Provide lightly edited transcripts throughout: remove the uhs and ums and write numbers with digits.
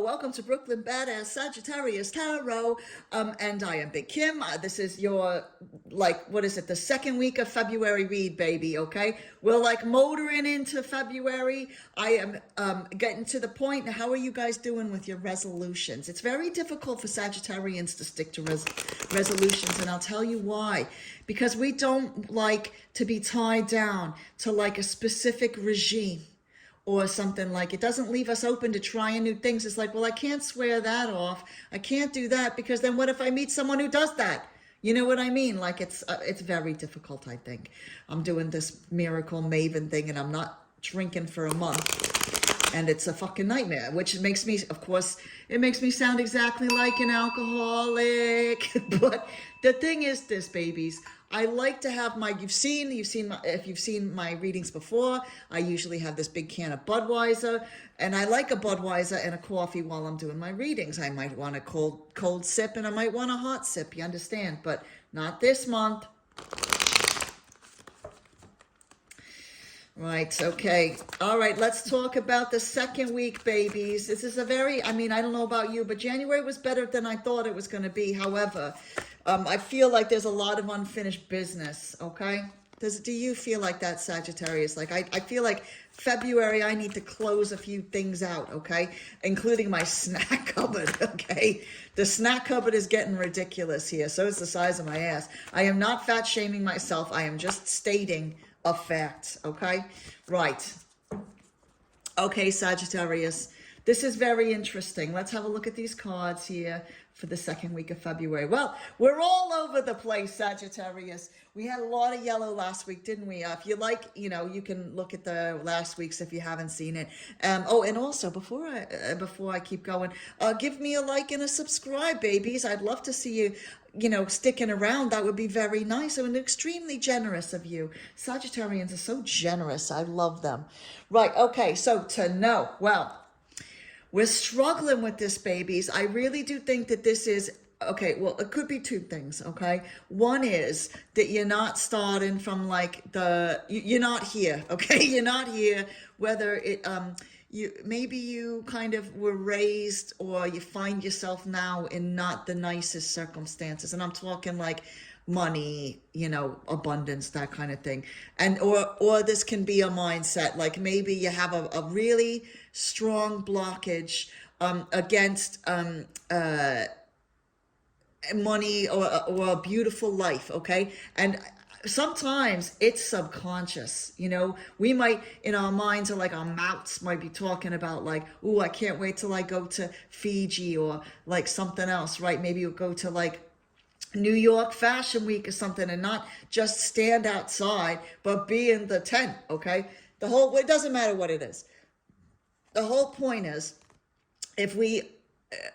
welcome to Brooklyn Badass Sagittarius Tarot. And I am Big Kim. This is your, what is it, the second week of February read, baby, okay? We're motoring into February. I am getting to the point. How are you guys doing with your resolutions? It's very difficult for Sagittarians to stick to resolutions, and I'll tell you why. Because we don't like to be tied down to a specific regime or something. It doesn't leave us open to trying new things. It's well, I can't swear that off. I can't do that because then what if I meet someone who does that? You know what I mean? It's very difficult, I think. I'm doing this miracle maven thing and I'm not drinking for a month. And it's a fucking nightmare, which makes me, of course, it makes me sound exactly like an alcoholic. But the thing is this, babies, I like to have my, if you've seen my readings before, I usually have this big can of Budweiser, and I like a Budweiser and a coffee while I'm doing my readings. I might want a cold sip and I might want a hot sip, you understand? But not this month. Right, okay. All right, let's talk about the second week, babies. This is a very, I don't know about you, but January was better than I thought it was going to be. However, I feel like there's a lot of unfinished business, okay? Do you feel like that, Sagittarius? I feel like February, I need to close a few things out, okay? Including my snack cupboard, okay? The snack cupboard is getting ridiculous here. So is the size of my ass. I am not fat shaming myself. I am just stating a fact, okay? Right. Okay, Sagittarius. This is very interesting. Let's have a look at these cards here for the second week of February. Well, we're all over the place, Sagittarius. We had a lot of yellow last week, didn't we? If you like, you can look at the last week's if you haven't seen it. Oh, and also before I keep going, give me a like and a subscribe, babies. I'd love to see you, sticking around. That would be very nice and extremely generous of you. Sagittarians are so generous. I love them. Right. Okay. So to know, well, we're struggling with this, babies. I really do think that this is, okay, well, it could be two things, okay? One is that you're not starting from you're not here, okay? You're not here, whether it, maybe you kind of were raised or you find yourself now in not the nicest circumstances. And I'm talking money, abundance, that kind of thing. And, or this can be a mindset, maybe you have a really strong blockage against money or a beautiful life, okay? And sometimes it's subconscious, we might, in our minds, or our mouths might be talking about oh, I can't wait till I go to Fiji or something else, right? Maybe you'll go to New York Fashion Week or something and not just stand outside, but be in the tent, okay? It doesn't matter what it is. The whole point is, if we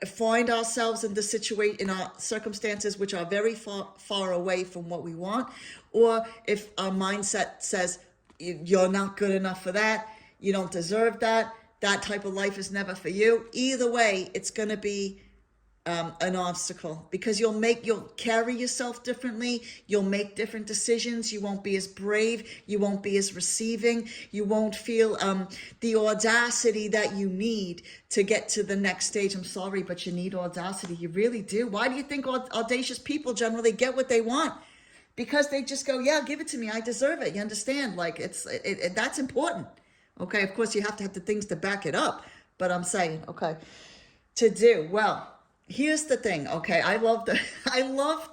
find ourselves in the situation, in our circumstances which are very far away from what we want, or if our mindset says you're not good enough for that, you don't deserve that, that type of life is never for you, either way, it's going to be an obstacle, because you'll carry yourself differently, you'll make different decisions, you won't be as brave, you won't be as receiving, you won't feel the audacity that you need to get to the next stage. I'm sorry, but you need audacity, you really do. Why do you think audacious people generally get what they want? Because they just go, yeah, give it to me, I deserve it, you understand? That's important, okay? Of course, you have to have the things to back it up, but I'm saying, okay, to do, well, here's the thing, okay? I love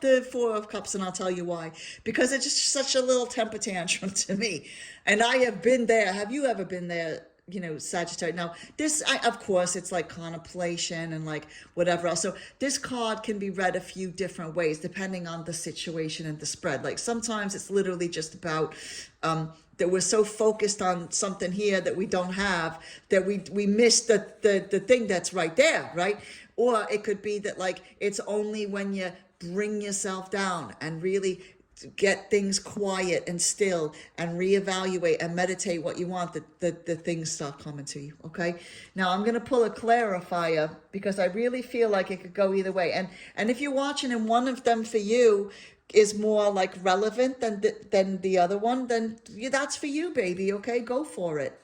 the Four of Cups, and I'll tell you why. Because it's just such a little temper tantrum to me. And I have been there. Have you ever been there, Sagittarius? Now, this, of course, it's contemplation and whatever else. So this card can be read a few different ways depending on the situation and the spread. Sometimes it's literally just about that we're so focused on something here that we don't have, that we miss the thing that's right there, right? Or it could be that it's only when you bring yourself down and really get things quiet and still and reevaluate and meditate what you want, that the things start coming to you, okay? Now I'm going to pull a clarifier because I really feel like it could go either way. And if you're watching and one of them for you is more relevant than the other one, then that's for you, baby, okay? Go for it.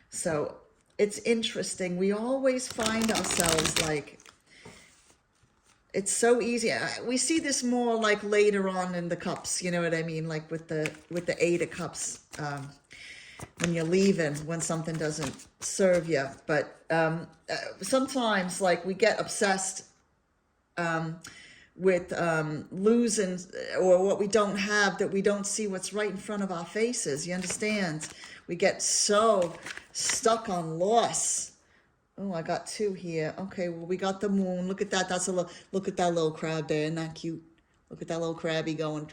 So it's interesting. We always find ourselves like, it's so easy. We see this more like later on in the cups, you know what I mean? Like with the Eight of Cups, when you're leaving, when something doesn't serve you. But sometimes like we get obsessed with losing or what we don't have, that we don't see what's right in front of our faces. You understand? We get so stuck on loss. Oh, I got two here. Okay, well, we got the moon. Look at that. That's a little, look at that little crab there. Isn't that cute? Look at that little crabby going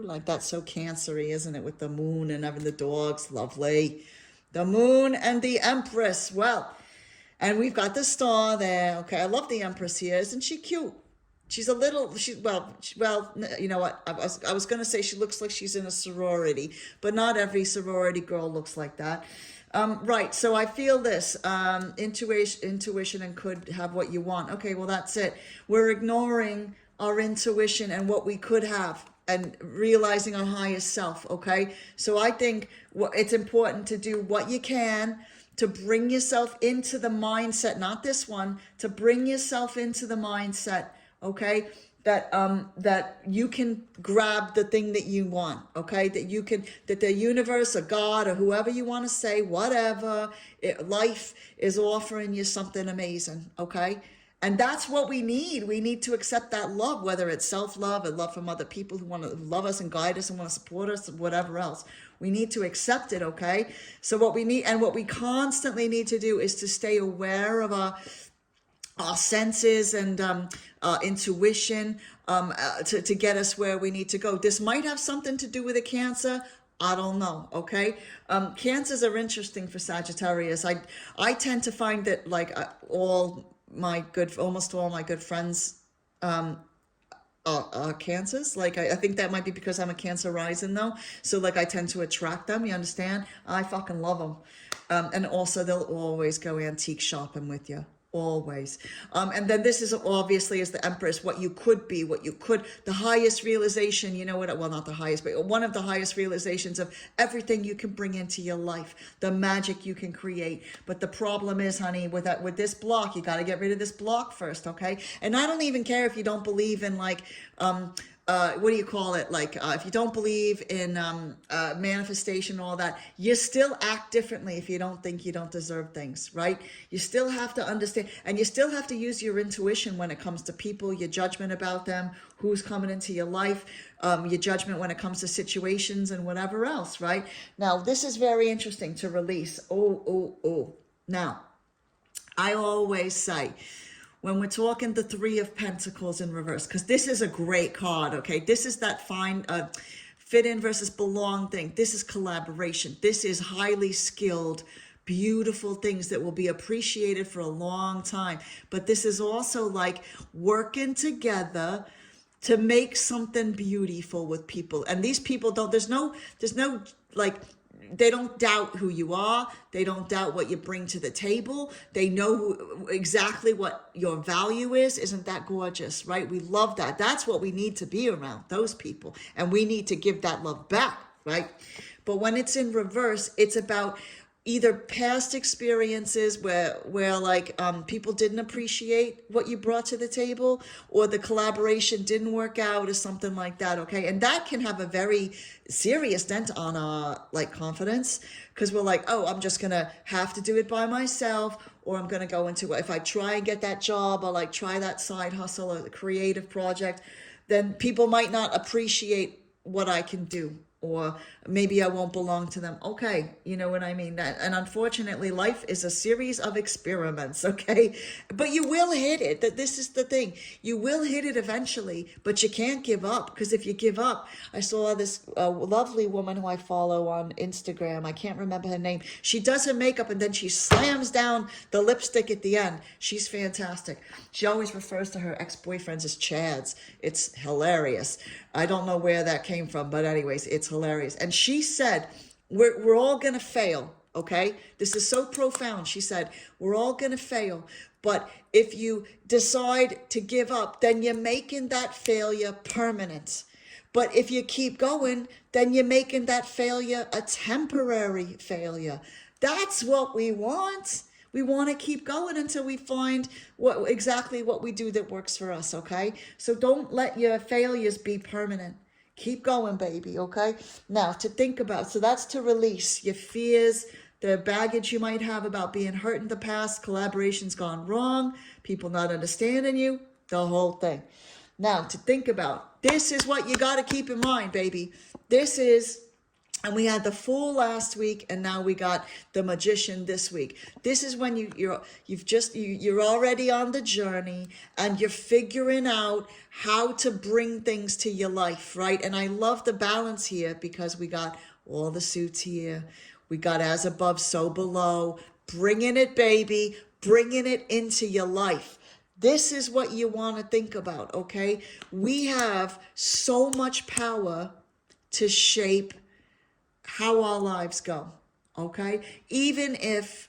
like that's so Cancery, isn't it? With the moon and having the dogs. Lovely. The moon and the Empress. Well, and we've got the star there. Okay, I love the Empress here. Isn't she cute? She's a little, well, you know what? I was going to say she looks like she's in a sorority, but not every sorority girl looks like that. Right, so I feel this, intuition and could have what you want. Okay, well, that's it. We're ignoring our intuition and what we could have and realizing our highest self, okay? So I think it's important to do what you can to bring yourself into the mindset, not this one, to bring yourself into the mindset, okay, that you can grab the thing that you want, okay, that the universe or God or whoever you want to say, whatever, life is offering you something amazing, okay? And that's what we need. We need to accept that love, whether it's self-love or love from other people who want to love us and guide us and want to support us, whatever else. We need to accept it, okay? So what we need, and what we constantly need to do, is to stay aware of our senses and intuition to get us where we need to go. This might have something to do with a Cancer. I don't know, okay? Cancers are interesting for Sagittarius. I tend to find that like almost all my good friends are Cancers. Like I think that might be because I'm a Cancer rising though. So like I tend to attract them, you understand? I fucking love them. And also they'll always go antique shopping with you. Always. And then this is obviously as the Empress, what you could be, the highest realization, you know what, well, not the highest, but one of the highest realizations of everything you can bring into your life, the magic you can create. But the problem is, honey, with this block, you got to get rid of this block first, okay? And I don't even care if you don't believe in like, what do you call it? Like, if you don't believe in manifestation, all that, you still act differently if you don't think you don't deserve things, right? You still have to understand, and you still have to use your intuition when it comes to people, your judgment about them, who's coming into your life, your judgment when it comes to situations and whatever else, right? Now, this is very interesting to release. Now, I always say, when we're talking the Three of Pentacles in reverse, because this is a great card, okay? This is that fit in versus belong thing. This is collaboration. This is highly skilled, beautiful things that will be appreciated for a long time. But this is also like working together to make something beautiful with people. And these people there's no like, they don't doubt who you are. They don't doubt what you bring to the table. They know exactly what your value is. Isn't that gorgeous, right? We love that. That's what we need to be around, those people. And we need to give that love back, right? But when it's in reverse, it's about either past experiences where like people didn't appreciate what you brought to the table, or the collaboration didn't work out or something like that, okay? And that can have a very serious dent on our like confidence, because we're like, oh, I'm just gonna have to do it by myself, or I'm gonna go into, if I try and get that job or like try that side hustle or the creative project, then people might not appreciate what I can do, or maybe I won't belong to them. Okay, you know what I mean? And unfortunately, life is a series of experiments, okay? But you will hit it. This is the thing. You will hit it eventually, but you can't give up, because if you give up, I saw this lovely woman who I follow on Instagram. I can't remember her name. She does her makeup and then she slams down the lipstick at the end. She's fantastic. She always refers to her ex-boyfriends as Chads. It's hilarious. I don't know where that came from, but anyways, it's hilarious. And she said, we're all going to fail, okay? This is so profound. She said, we're all going to fail. But if you decide to give up, then you're making that failure permanent. But if you keep going, then you're making that failure a temporary failure. That's what we want. We want to keep going until we find exactly what we do that works for us, okay? So don't let your failures be permanent. Keep going, baby, okay? Now, to think about, so that's to release your fears, the baggage you might have about being hurt in the past, collaboration's gone wrong, people not understanding you, the whole thing. Now, to think about, this is what you got to keep in mind, baby. This is, and we had the Fool last week, and now we got the Magician this week. This is when you're already on the journey, and you're figuring out how to bring things to your life, right? And I love the balance here, because we got all the suits here. We got as above, so below. Bringing it, baby. Bringing it into your life. This is what you want to think about, okay? We have so much power to shape how our lives go, okay? Even if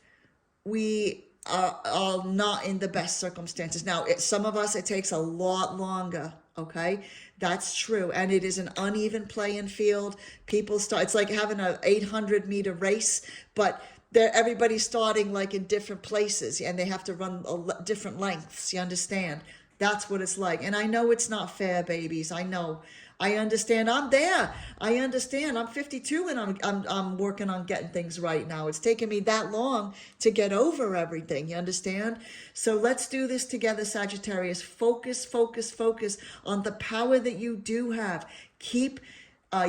we are not in the best circumstances. Now, some of us, it takes a lot longer, okay? That's true. And it is an uneven playing field. People start, it's like having an 800-meter race, but everybody's starting like in different places, and they have to run different lengths, you understand? That's what it's like. And I know it's not fair, babies. I know. I understand. I'm there. I understand. I'm 52, and I'm working on getting things right now. It's taken me that long to get over everything. You understand? So let's do this together, Sagittarius. Focus, focus, focus on the power that you do have. Keep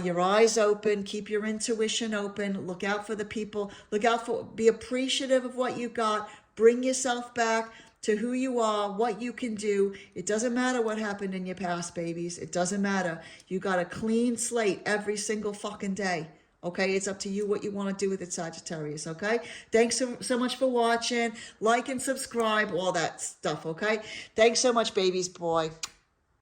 your eyes open. Keep your intuition open. Look out for the people. Be appreciative of what you got. Bring yourself back to who you are, what you can do. It doesn't matter what happened in your past, babies. It doesn't matter. You got a clean slate every single fucking day. Okay, it's up to you what you want to do with it, Sagittarius, okay? Thanks so much for watching. Like and subscribe, all that stuff, okay? Thanks so much, babies, boy.